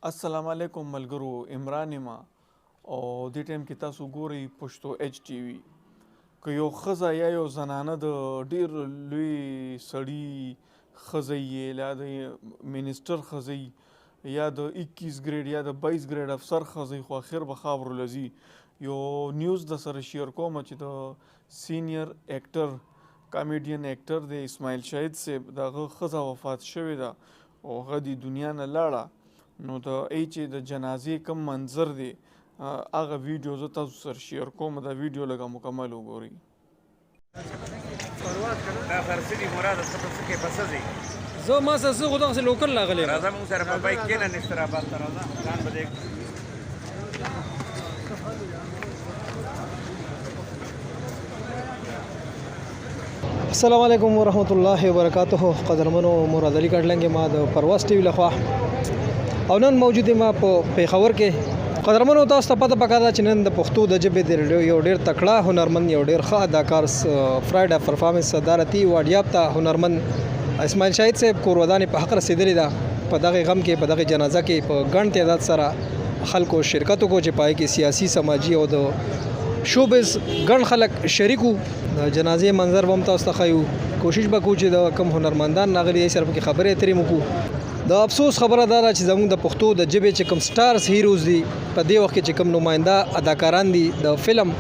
السلام علیکم ملګرو، عمران ما او دې ټایم کې تاسو ګورئ پښتو ایچ ټي وي. که یو ښځه یا یو زنانه د ډېر لوی سړي ښځه یې یا د منسټر ښځه یې یا د 21 ګریډ یا د 22 ګریډ افسر ښځه یې خو اخر به خاورو لځي. یو نیوز در سره شیر کوم چې د سینیر ایکټر کامیډین ایکټر د اسماعیل شاهد صاحب د هغه ښځه وفات شوې ده او هغه د دنیا نه لاړه. نو د ای چې د جنازې کم منظر دی هغه ویډیو زه تاسو سره شیر کوم. دا ویډیو لږه مکمل وګورئ. دا فرسي مراد څه څه کې پسځي زه ما څه خو دغه لوکل لاغلی راځه موږ سره په بایک کې نه نشته را باسته راځه ځان به دې السلام علیکم ورحمۃ اللہ وبرکاتہ. قدرمنو مراد علي کډلنګ ما د پرواز ټي وی لخوا او نن موجود ما په پیښور کې. قدرمنو تاسو ته پته پکاره چې نن د پښتو د ژبې د یو ډېر تکړه هنرمند یو ډېر ښه اداکار فرایډ پرفارمنس صدارتي واډیاب ته هنرمند اسماعیل شاهد صاحب کورودانې په حق رسیدلی ده. په دغه غم کې په دغه جنازه کې په ګڼ تعداد سره خلکو شرکت وکړو چې پای کې سیاسي سماجي او د شوبز ګڼ خلک شریکو. د جنازې منظر به هم تاسو ته ښیو. کوشش به کوو چې د کم هنرمندان راغلي دي سره پکې خبرې اترې وکړو. د افسوس خبره دا ده چې زموږ د پښتو د ژبې چې کوم سټارز هیروز دي په دې وخت کې چې کوم نماینده اداکاران دي د فلم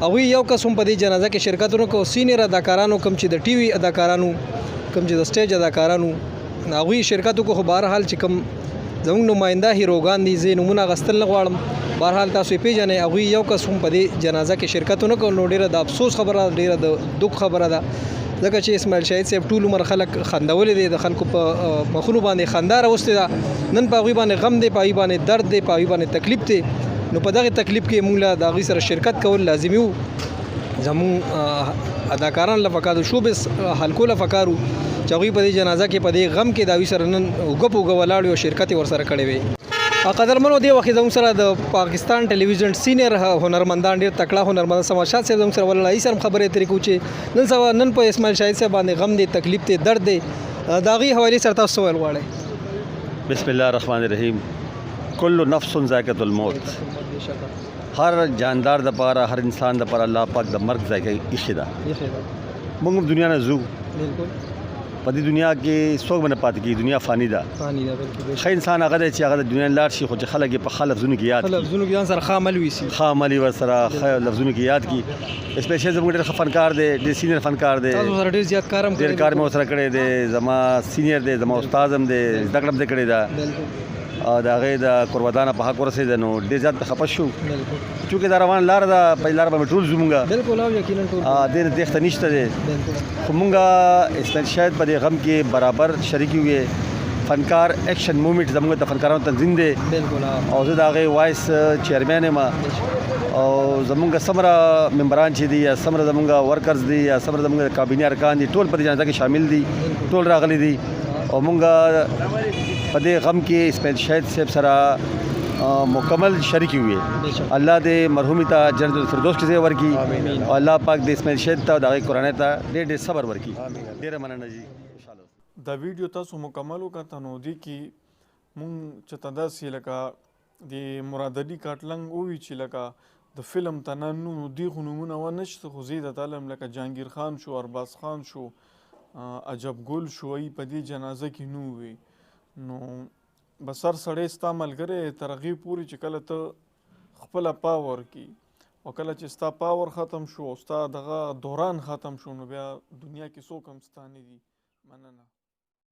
هغوی یو کس هم په دې جنازه کې شرکت ونه کړو. سینیر اداکارانو کوم چې د ټي وي اداکارانو کوم چې د سټیج اداکارانو هغوی شرکت وکړو. خو بهرحال چې کوم زموږ نماینده هیروګان دي زه نومونه اخیستل نه غواړم، بهرحال تاسو یې پیژنئ، هغوی یو کس هم په دې جنازه کې شرکت ونه کړو. نو ډېره د افسوس خبره ده، ډېره د دُخ خبره ده، ځکه چې اسماعیل شاهد صاحب ټول عمر خلک خندولي دي، د خلکو په مخونو باندې خندا راوستې ده. نن په هغوی باندې غم دی، په هغوی باندې درد دی، په هغوی باندې تکلیف دی. نو په دغه تکلیف کې موږ له د هغوی سره شرکت کول لازمي وو. زموږ اداکاران له پکار د شوبز حلقو له پکار وو چې هغوی په دې جنازه کې په دې غم کې د هغوی سره نن اوږه په اوږه ولاړ وي او شرکت یې ورسره کړی وی. قدرمنو دې وخت زموږ سره د پاکستان ټلویزیون سینیر هنرمندان ډېر تکړه هنرمندان سماج شاه صاحب زموږ سره ولاړ، هغوی سره هم خبرې اترې کوو چې نن په اسماعیل شاهد صاحب باندې غم دی، تکلیف دی، درد دی. د هغوی حوالې سره تاسو څه ویل غواړئ؟ بسم الله الرحمن الرحیم. کل نفس ذائقة الموت. هر جاندار د پاره، هر انسان د پاره الله پاک د مرګ ذایقه ایښې ده. موږ دنیا نه ځو، په دې دنیا کې څوک به نه پاتې کېږي، دنیا فاني ده. ښه انسان هغه دی چې هغه د دنیا لاړ شي خو چې خلک یې په ښه لفظونو کې یاد کړي، لفظونو کې ځان سره ښه عمل ویسي، ښه عمل یې ورسره ښه لفظونو کې یاد کړي. اسپیشل زموږ ډېر ښه فنکار دی، ډېر سینیر فنکار دی، تاسو سره ډېر زیات کار هم ډېر کار مې ورسره کړی دی. زما سینیر دی، زما استاد هم دی، زده کړه هم دې کړې ده او د هغې د کورودانه په حق ورسېده. نو ډېر زیات خفه شو چونکې دا روان لاره ده، په لاره به مې ټول ځو مونږ، بالکل او یقینا ټول دې نه تېښته نشته دی. خو مونږ اسماعیل شاهد په دې غم کې برابر شریک وې. فنکار ایکشن موومنټ زموږ د فنکارانو تنظیم دی او زه د هغې وایس چیرمین یم او زموږ څومره ممبران چې دي یا څومره زموږ ورکرز دي یا څومره زموږ د کابینې ارکان دي ټول په دې جنازه کې شامل دي، ټول راغلي دي او مونږ په دې غم کې اسماعیل شاهد صاحب سره مکمل شریک وي. الله دې مرحومي ته جنت الفردوس کې ځای ورکړي او الله پاک دې اسماعیل شاهد ته او د هغې کورنۍ ته ډېر ډېر صبر ورکړي. ډېره مننه جی. دا ویډیو تاسو مکمل وکړه. نو دې کې مونږ چې ته داسې لکه د مراد علي کاټلنګ ووي چې لکه د فلم ته نه نوم دې خو نومونه ونشته، خو زه د تعلم لکه جهانګیر خان شو، ارباز خان شو، عجب ګل شو، ای په دې جنازه کې نو وي. نو بسر سړی ستا ملګری تر هغې پورې چې کله ته خپله پاور کي او کله چې ستا پاور ختم شو او ستا دغه دوران ختم شو نو بیا دنیا کې څوک هم ستا نه دي. مننه.